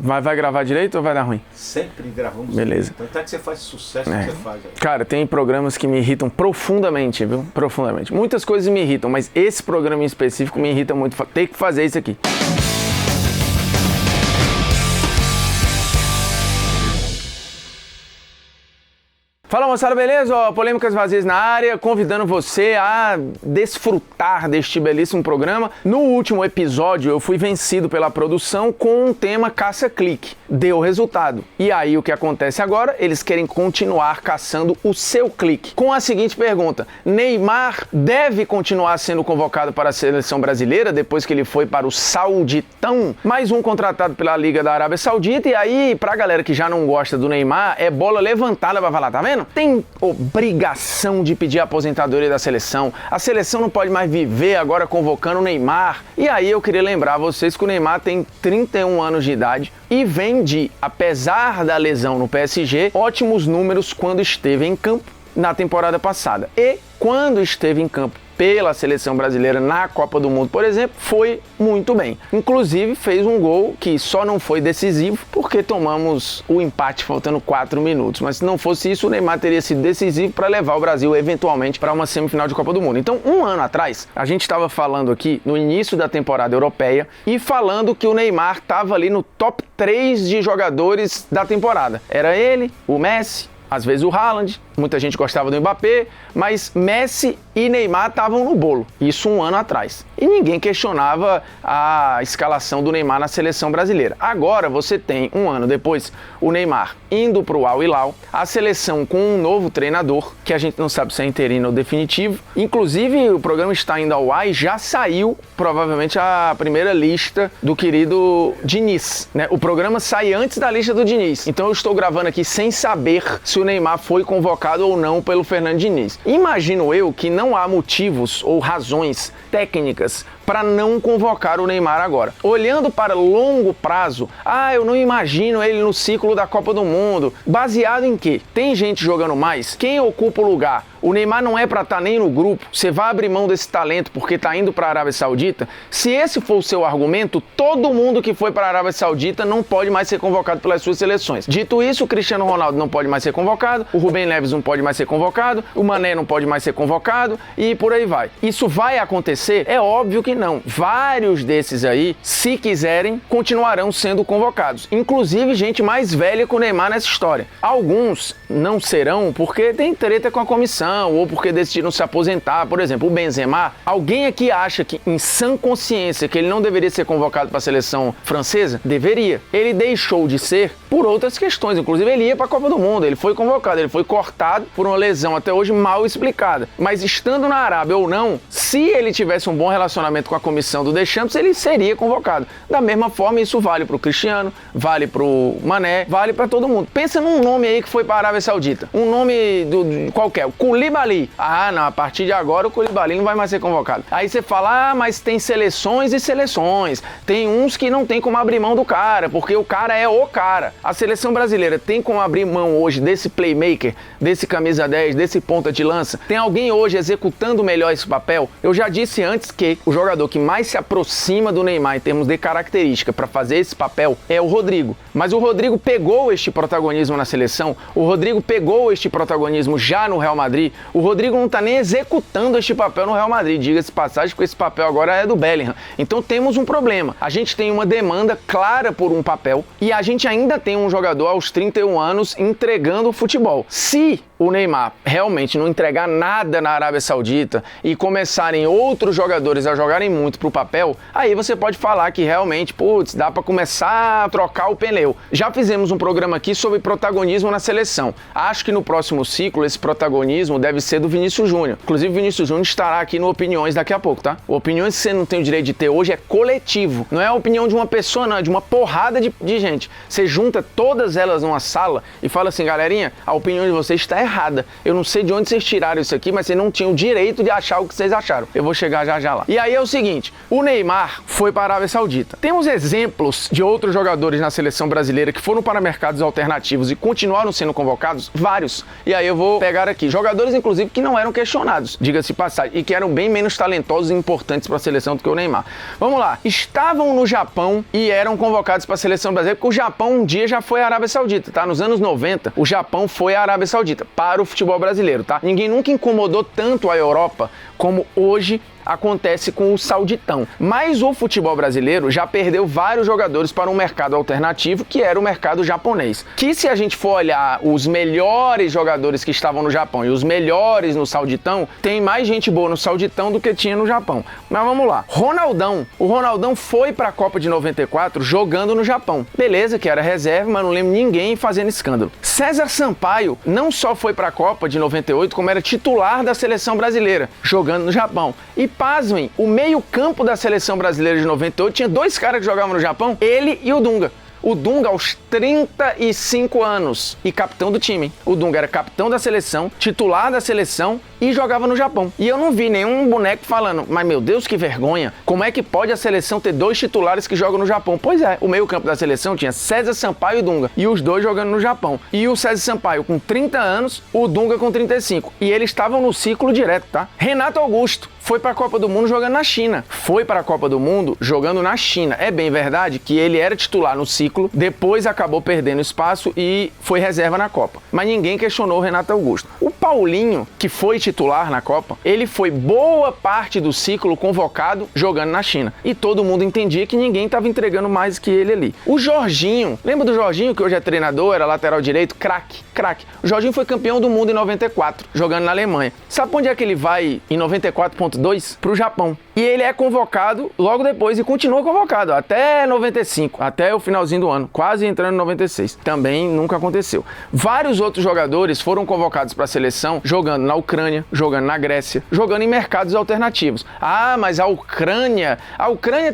Vai gravar direito ou vai dar ruim? Sempre gravamos. Beleza. Tanto é que você faz sucesso que você faz. Aí. Cara, tem programas que me irritam profundamente, viu? Profundamente. Muitas coisas me irritam, mas esse programa em específico me irrita muito. Tem que fazer isso aqui. Fala moçada, beleza? Polêmicas Vazias na área, convidando você a desfrutar deste belíssimo programa. No último episódio eu fui vencido pela produção com um tema caça-clique. Deu resultado. E aí o que acontece agora? Eles querem continuar caçando o seu clique. Com a seguinte pergunta: Neymar deve continuar sendo convocado para a seleção brasileira depois que ele foi para o Sauditão? Mais um contratado pela Liga da Arábia Saudita. E aí, pra galera que já não gosta do Neymar, é bola levantada pra falar, tá vendo? Tem obrigação de pedir a aposentadoria da seleção. A seleção não pode mais viver agora convocando o Neymar. E aí eu queria lembrar a vocês que o Neymar tem 31 anos de idade e vem de, apesar da lesão no PSG, ótimos números quando esteve em campo na temporada passada. E quando esteve em campo pela seleção brasileira na Copa do Mundo, por exemplo, foi muito bem. Inclusive fez um gol que só não foi decisivo porque tomamos o empate faltando 4 minutos. Mas se não fosse isso, o Neymar teria sido decisivo para levar o Brasil eventualmente para uma semifinal de Copa do Mundo. Então, um ano atrás, a gente estava falando aqui no início da temporada europeia e falando que o Neymar estava ali no top 3 de jogadores da temporada. Era ele, o Messi, às vezes o Haaland, muita gente gostava do Mbappé, mas Messi e Neymar estavam no bolo, isso um ano atrás. E ninguém questionava a escalação do Neymar na seleção brasileira. Agora você tem, um ano depois, o Neymar indo para o Al Hilal, a seleção com um novo treinador, que a gente não sabe se é interino ou definitivo. Inclusive, o programa está indo ao ar e já saiu, provavelmente, a primeira lista do querido Diniz, né? O programa sai antes da lista do Diniz. Então eu estou gravando aqui sem saber se o Neymar foi convocado ou não pelo Fernando Diniz. Imagino eu que não há motivos ou razões técnicas para não convocar o Neymar agora. Olhando para longo prazo, eu não imagino ele no ciclo da Copa do Mundo. Baseado em quê? Tem gente jogando mais? Quem ocupa o lugar? O Neymar não é para estar nem no grupo. Você vai abrir mão desse talento porque está indo para a Arábia Saudita? Se esse for o seu argumento, todo mundo que foi para a Arábia Saudita não pode mais ser convocado pelas suas seleções. Dito isso, o Cristiano Ronaldo não pode mais ser convocado, o Rubem Neves não pode mais ser convocado, o Mané não pode mais ser convocado e por aí vai. Isso vai acontecer? É óbvio que não. Vários desses aí, se quiserem, continuarão sendo convocados. Inclusive gente mais velha que o Neymar nessa história. Alguns não serão porque tem treta com a comissão ou porque decidiram se aposentar. Por exemplo, o Benzema. Alguém aqui acha que, em sã consciência, que ele não deveria ser convocado para a seleção francesa? Deveria. Ele deixou de ser por outras questões. Inclusive, ele ia para a Copa do Mundo. Ele foi convocado. Ele foi cortado por uma lesão até hoje mal explicada. Mas estando na Arábia ou não, se ele tivesse um bom relacionamento com a comissão do Deschamps, ele seria convocado. Da mesma forma, isso vale para o Cristiano, vale para o Mané, vale para todo mundo. Pensa num nome aí que foi para a Arábia Saudita. Um nome qualquer. O Koulibaly. Não, a partir de agora o Koulibaly não vai mais ser convocado. Aí você fala, mas tem seleções e seleções. Tem uns que não tem como abrir mão do cara, porque o cara é o cara. A seleção brasileira tem como abrir mão hoje desse playmaker, desse camisa 10, desse ponta de lança? Tem alguém hoje executando melhor esse papel? Eu já disse antes que o jogador que mais se aproxima do Neymar em termos de característica para fazer esse papel é o Rodrigo. Mas o Rodrigo pegou este protagonismo na seleção, o Rodrigo pegou este protagonismo já no Real Madrid, o Rodrigo não está nem executando este papel no Real Madrid, diga-se passagem, porque esse papel agora é do Bellingham. Então temos um problema. A gente tem uma demanda clara por um papel e a gente ainda tem um jogador aos 31 anos entregando o futebol. Se o Neymar realmente não entregar nada na Arábia Saudita e começarem outros jogadores a jogarem muito pro papel, aí você pode falar que realmente, dá para começar a trocar o pneu. Já fizemos um programa aqui sobre protagonismo na seleção. Acho que no próximo ciclo esse protagonismo deve ser do Vinícius Júnior. Inclusive o Vinícius Júnior estará aqui no Opiniões daqui a pouco, tá? O Opiniões que você não tem o direito de ter hoje é coletivo. Não é a opinião de uma pessoa, não, é de uma porrada de gente. Você junta todas elas numa sala e fala assim, galerinha, a opinião de vocês está errada. errada. Eu não sei de onde vocês tiraram isso aqui, mas vocês não tinham o direito de achar o que vocês acharam. Eu vou chegar já lá. E aí é o seguinte, o Neymar foi para a Arábia Saudita. Temos exemplos de outros jogadores na seleção brasileira que foram para mercados alternativos e continuaram sendo convocados? Vários. E aí eu vou pegar aqui jogadores, inclusive, que não eram questionados, diga-se passagem, e que eram bem menos talentosos e importantes para a seleção do que o Neymar. Vamos lá. Estavam no Japão e eram convocados para a seleção brasileira, porque o Japão um dia já foi à Arábia Saudita, tá? Nos anos 90, o Japão foi à Arábia Saudita para o futebol brasileiro, tá? Ninguém nunca incomodou tanto a Europa como hoje acontece com o sauditão. Mas o futebol brasileiro já perdeu vários jogadores para um mercado alternativo, que era o mercado japonês. Que se a gente for olhar os melhores jogadores que estavam no Japão e os melhores no sauditão, tem mais gente boa no sauditão do que tinha no Japão. Mas vamos lá. Ronaldão. O Ronaldão foi para a Copa de 94 jogando no Japão. Beleza, que era reserva, mas não lembro ninguém fazendo escândalo. César Sampaio não só foi para a Copa de 98, como era titular da seleção brasileira, jogando no Japão. E pasmem, o meio-campo da seleção brasileira de 98 tinha dois caras que jogavam no Japão, ele e o Dunga. O Dunga aos 35 anos e capitão do time. O Dunga era capitão da seleção, titular da seleção e jogava no Japão. E eu não vi nenhum boneco falando, mas meu Deus, que vergonha, como é que pode a seleção ter dois titulares que jogam no Japão? Pois é, o meio-campo da seleção tinha César Sampaio e Dunga, e os dois jogando no Japão. E o César Sampaio com 30 anos, o Dunga com 35. E eles estavam no ciclo direto, tá? Renato Augusto foi para a Copa do Mundo jogando na China. Foi para a Copa do Mundo jogando na China. É bem verdade que ele era titular no ciclo, depois acabou perdendo espaço e foi reserva na Copa. Mas ninguém questionou o Renato Augusto. O Paulinho, que foi titular na Copa, ele foi boa parte do ciclo convocado jogando na China. E todo mundo entendia que ninguém estava entregando mais que ele ali. O Jorginho, lembra do Jorginho, que hoje é treinador, era lateral direito? Craque. O Jorginho foi campeão do mundo em 94, jogando na Alemanha. Sabe onde é que ele vai em 94.2? Pro Japão. E ele é convocado logo depois e continua convocado até 95, até o finalzinho do ano, quase entrando em 96. Também nunca aconteceu. Vários outros jogadores foram convocados para a seleção jogando na Ucrânia, jogando na Grécia, jogando em mercados alternativos. Ah, mas a Ucrânia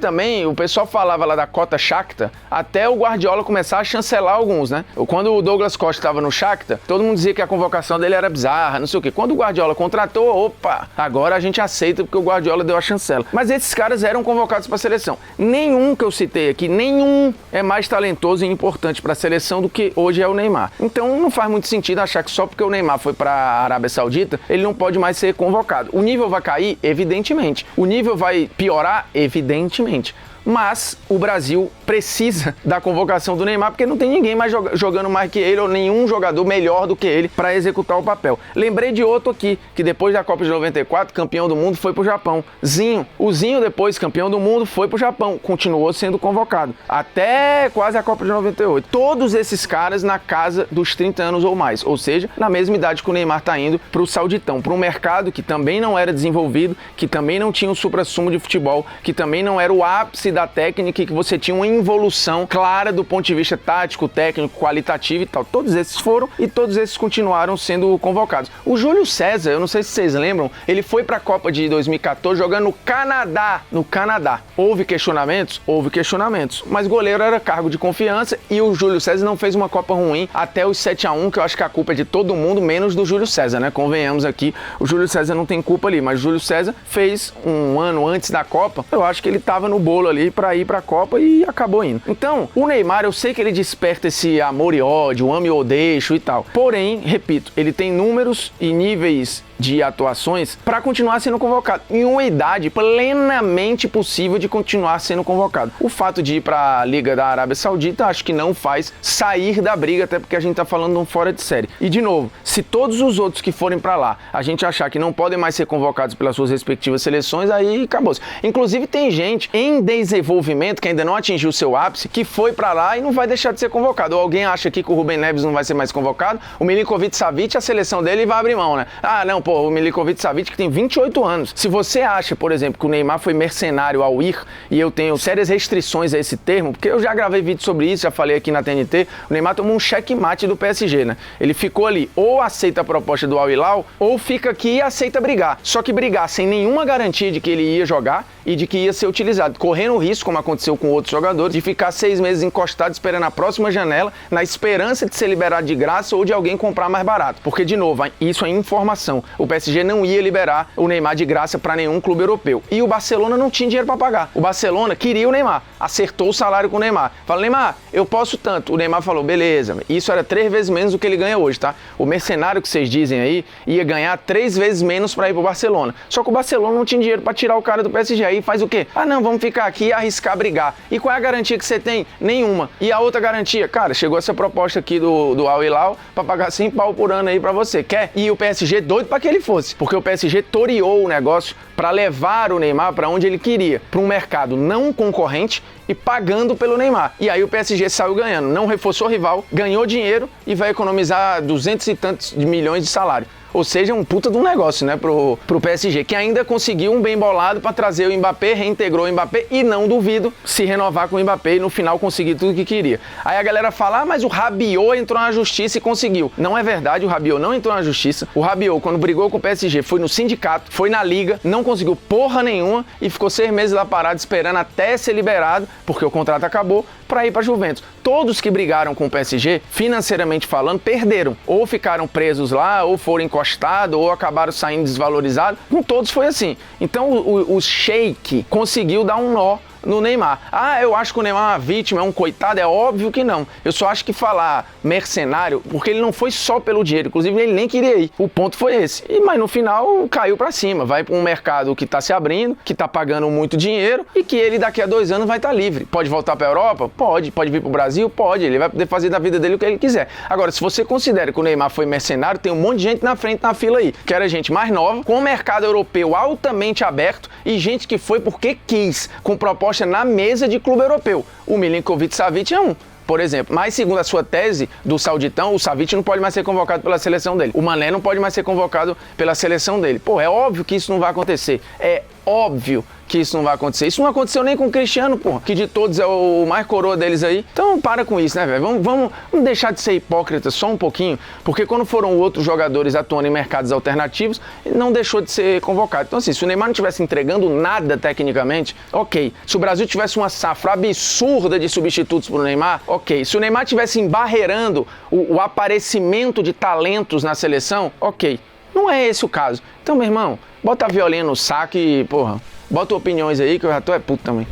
também, o pessoal falava lá da cota Shakhtar, até o Guardiola começar a chancelar alguns, né? Quando o Douglas Costa estava no Shakhtar, todo mundo dizia que a convocação dele era bizarra, não sei o quê. Quando o Guardiola contratou, opa, agora a gente aceita porque o Guardiola deu a chancela. Mas esses caras eram convocados para a seleção. Nenhum que eu citei aqui, nenhum é mais talentoso e importante para a seleção do que hoje é o Neymar. Então não faz muito sentido achar que só porque o Neymar foi para a Arábia Saudita, ele não pode mais ser convocado. O nível vai cair? Evidentemente. O nível vai piorar? Evidentemente. Mas o Brasil precisa da convocação do Neymar porque não tem ninguém mais jogando mais que ele ou nenhum jogador melhor do que ele para executar o papel. Lembrei de outro aqui, que depois da Copa de 94, campeão do mundo, foi pro Japão. Zinho. O Zinho, depois campeão do mundo, foi pro Japão. Continuou sendo convocado. Até quase a Copa de 98. Todos esses caras na casa dos 30 anos ou mais. Ou seja, na mesma idade que o Neymar tá indo pro sauditão. Para um mercado que também não era desenvolvido, que também não tinha o suprassumo de futebol, que também não era o ápice da técnica e que você tinha uma evolução clara do ponto de vista tático, técnico, qualitativo e tal. Todos esses foram e todos esses continuaram sendo convocados. O Júlio César, eu não sei se vocês lembram, ele foi para a Copa de 2014 jogando no Canadá. No Canadá. Houve questionamentos? Houve questionamentos. Mas goleiro era cargo de confiança e o Júlio César não fez uma Copa ruim até os 7-1, que eu acho que a culpa é de todo mundo, menos do Júlio César, né? Convenhamos aqui, o Júlio César não tem culpa ali, mas o Júlio César fez um ano antes da Copa, eu acho que ele tava no bolo ali para ir para a Copa e acabou indo. Então, o Neymar, eu sei que ele desperta esse amor e ódio, ame ou deixo e tal. Porém, repito, ele tem números e níveis de atuações para continuar sendo convocado em uma idade plenamente possível de continuar sendo convocado. O fato de ir para a Liga da Arábia Saudita acho que não faz sair da briga, até porque a gente tá falando de um fora de série. E de novo, se todos os outros que forem para lá a gente achar que não podem mais ser convocados pelas suas respectivas seleções, aí acabou-se. Inclusive tem gente em desenvolvimento que ainda não atingiu o seu ápice, que foi para lá e não vai deixar de ser convocado. Ou alguém acha aqui que o Rubem Neves não vai ser mais convocado, o Milinkovic Savic, a seleção dele vai abrir mão, né? Ah, não, pô, o Milinkovic-Savic que tem 28 anos. Se você acha, por exemplo, que o Neymar foi mercenário ao ir, e eu tenho sérias restrições a esse termo, porque eu já gravei vídeo sobre isso, já falei aqui na TNT, o Neymar tomou um checkmate do PSG, né? Ele ficou ali, ou aceita a proposta do Al Hilal, ou fica aqui e aceita brigar. Só que brigar sem nenhuma garantia de que ele ia jogar e de que ia ser utilizado, correndo o risco, como aconteceu com outros jogadores, de ficar 6 meses encostado esperando a próxima janela, na esperança de ser liberado de graça ou de alguém comprar mais barato. Porque, de novo, isso é informação. O PSG não ia liberar o Neymar de graça para nenhum clube europeu. E o Barcelona não tinha dinheiro para pagar. O Barcelona queria o Neymar, acertou o salário com o Neymar. Falou, Neymar, eu posso tanto. O Neymar falou, beleza, isso era 3 vezes menos do que ele ganha hoje, tá? O mercenário que vocês dizem aí ia ganhar 3 vezes menos para ir pro Barcelona. Só que o Barcelona não tinha dinheiro para tirar o cara do PSG. Aí faz o quê? Ah, não, vamos ficar aqui e arriscar brigar. E qual é a garantia que você tem? Nenhuma. E a outra garantia? Cara, chegou essa proposta aqui do Al Hilal para pagar 100 pau por ano aí para você. Quer? E o PSG doido para que ele fosse. Porque o PSG toreou o negócio para levar o Neymar para onde ele queria. Para um mercado não concorrente e pagando pelo Neymar. E aí o PSG saiu ganhando. Não reforçou o rival, ganhou dinheiro e vai economizar 200 e tantos milhões de salário. Ou seja, um puta de um negócio, né, pro PSG, que ainda conseguiu um bem bolado para trazer o Mbappé, reintegrou o Mbappé e não duvido se renovar com o Mbappé e no final conseguir tudo que queria. Aí a galera fala, ah, mas o Rabiot entrou na justiça e conseguiu. Não é verdade, o Rabiot não entrou na justiça. O Rabiot, quando brigou com o PSG, foi no sindicato, foi na liga, não conseguiu porra nenhuma e ficou 6 meses lá parado esperando até ser liberado, porque o contrato acabou, para ir para Juventus. Todos que brigaram com o PSG, financeiramente falando, perderam. Ou ficaram presos lá, ou foram encostados, ou acabaram saindo desvalorizados. Com todos foi assim. Então o Sheik conseguiu dar um nó no Neymar. Ah, eu acho que o Neymar é uma vítima, é um coitado, é óbvio que não. Eu só acho que falar mercenário, porque ele não foi só pelo dinheiro, inclusive ele nem queria ir. O ponto foi esse. Mas no final caiu pra cima, vai pra um mercado que tá se abrindo, que tá pagando muito dinheiro e que ele daqui a 2 anos vai estar livre. Pode voltar pra Europa? Pode. Pode vir pro Brasil? Pode. Ele vai poder fazer da vida dele o que ele quiser. Agora, se você considera que o Neymar foi mercenário, tem um monte de gente na frente na fila aí, que era gente mais nova, com o mercado europeu altamente aberto e gente que foi porque quis, com proposta na mesa de clube europeu. O Milinkovic-Savic é um, por exemplo. Mas, segundo a sua tese do Sauditão, o Savic não pode mais ser convocado pela seleção dele. O Mané não pode mais ser convocado pela seleção dele. Pô, é óbvio que isso não vai acontecer. É óbvio que isso não vai acontecer. Isso não aconteceu nem com o Cristiano, porra, que de todos é o mais coroa deles aí. Então para com isso, né, velho? Vamos deixar de ser hipócrita só um pouquinho, porque quando foram outros jogadores atuando em mercados alternativos, ele não deixou de ser convocado. Então assim, se o Neymar não estivesse entregando nada tecnicamente, ok. Se o Brasil tivesse uma safra absurda de substitutos pro Neymar, ok. Se o Neymar estivesse embarreirando o aparecimento de talentos na seleção, ok. Não é esse o caso. Então, meu irmão, bota a violinha no saco e, porra, bota opiniões aí que eu já tô puto também.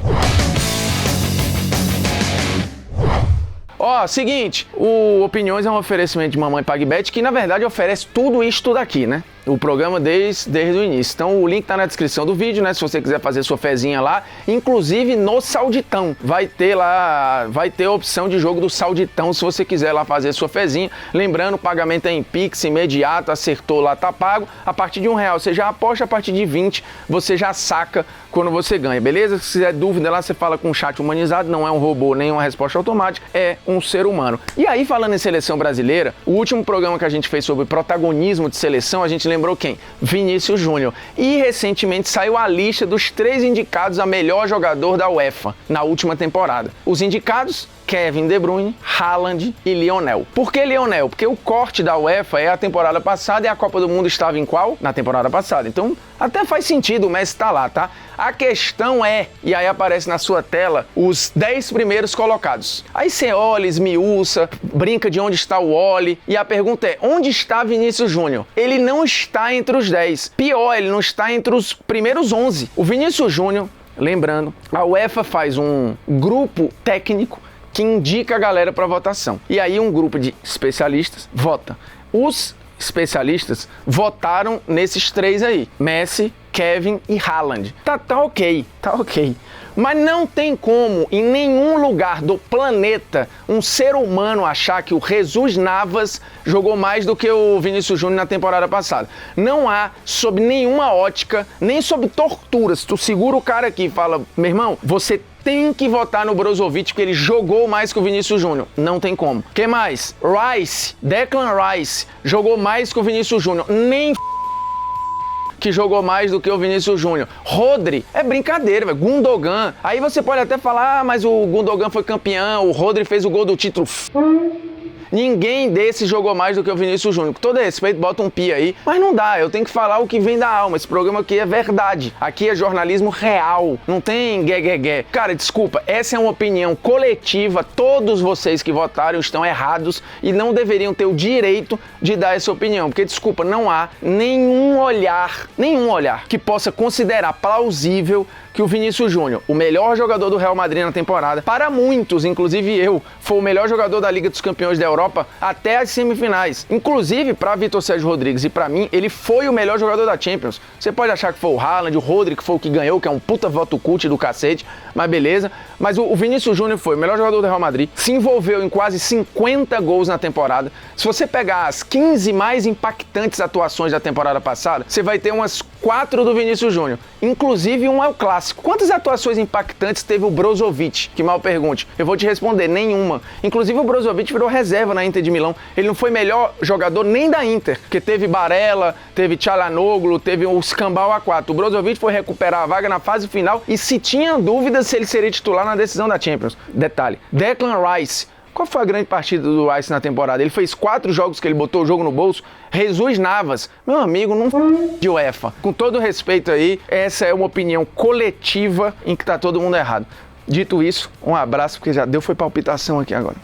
Ó, seguinte, o Opiniões é um oferecimento de Mamãe PagBet que, na verdade, oferece tudo isto daqui, né? O programa desde o início. Então o link tá na descrição do vídeo, né? Se você quiser fazer sua fezinha lá, inclusive no Sauditão. Vai ter a opção de jogo do Sauditão se você quiser lá fazer sua fezinha. Lembrando, o pagamento é em Pix, imediato, acertou lá, tá pago. A partir de R$1 você já aposta, a partir de 20 você já saca quando você ganha, beleza? Se quiser dúvida lá, você fala com um chat humanizado, não é um robô nem uma resposta automática, é um ser humano. E aí, falando em seleção brasileira, o último programa que a gente fez sobre protagonismo de seleção, a gente lembrou quem? Vinícius Júnior. E recentemente saiu a lista dos 3 indicados a melhor jogador da UEFA na última temporada. Os indicados: Kevin De Bruyne, Haaland e Lionel. Por que Lionel? Porque o corte da UEFA é a temporada passada e a Copa do Mundo estava em qual? Na temporada passada. Então, até faz sentido o Messi estar lá, tá? A questão é, e aí aparece na sua tela, os 10 primeiros colocados. Aí você olha, esmiuça, brinca de onde está o Oli, e a pergunta é, onde está Vinícius Júnior? Ele não está entre os 10. Pior, ele não está entre os primeiros 11. O Vinícius Júnior, lembrando, a UEFA faz um grupo técnico que indica a galera para votação. E aí um grupo de especialistas vota. Os especialistas votaram nesses 3 aí: Messi, Kevin e Haaland. Tá ok. Mas não tem como, em nenhum lugar do planeta, um ser humano achar que o Jesus Navas jogou mais do que o Vinícius Júnior na temporada passada. Não há, sob nenhuma ótica, nem sob tortura. Se tu segura o cara aqui e fala, meu irmão, você tem que votar no Brozovic porque ele jogou mais que o Vinícius Júnior. Não tem como. Quem mais? Declan Rice, jogou mais que o Vinícius Júnior. Nem que jogou mais do que o Vinícius Júnior. Rodri é brincadeira, velho. Gundogan. Aí você pode até falar, mas o Gundogan foi campeão, o Rodri fez o gol do título. Ninguém desses jogou mais do que o Vinícius Júnior. Com todo respeito, bota um pi aí. Mas não dá, eu tenho que falar o que vem da alma. Esse programa aqui é verdade. Aqui é jornalismo real. Não tem gué. Cara, desculpa, essa é uma opinião coletiva. Todos vocês que votaram estão errados e não deveriam ter o direito de dar essa opinião. Porque, desculpa, não há nenhum olhar que possa considerar plausível que o Vinícius Júnior, o melhor jogador do Real Madrid na temporada, para muitos, inclusive eu, foi o melhor jogador da Liga dos Campeões da Europa até as semifinais. Inclusive, para Vitor Sérgio Rodrigues e para mim, ele foi o melhor jogador da Champions. Você pode achar que foi o Haaland, o Rodri, que foi o que ganhou, que é um puta voto cult do cacete, mas beleza. Mas o Vinícius Júnior foi o melhor jogador do Real Madrid, se envolveu em quase 50 gols na temporada. Se você pegar as 15 mais impactantes atuações da temporada passada, você vai ter umas 4 do Vinícius Júnior. Inclusive, um é o clássico. Quantas atuações impactantes teve o Brozovic? Que mal pergunte. Eu vou te responder, nenhuma. Inclusive o Brozovic virou reserva na Inter de Milão. Ele não foi melhor jogador nem da Inter, porque teve Barella, teve Çalhanoğlu, teve o Escambau A4. O Brozovic foi recuperar a vaga na fase final e se tinha dúvidas se ele seria titular na decisão da Champions. Detalhe, Declan Rice. Qual foi a grande partida do Rice na temporada? Ele fez 4 jogos que ele botou o jogo no bolso. Jesus Navas, meu amigo, não de UEFA. Com todo respeito aí, essa é uma opinião coletiva em que tá todo mundo errado. Dito isso, um abraço, porque já deu foi palpitação aqui agora.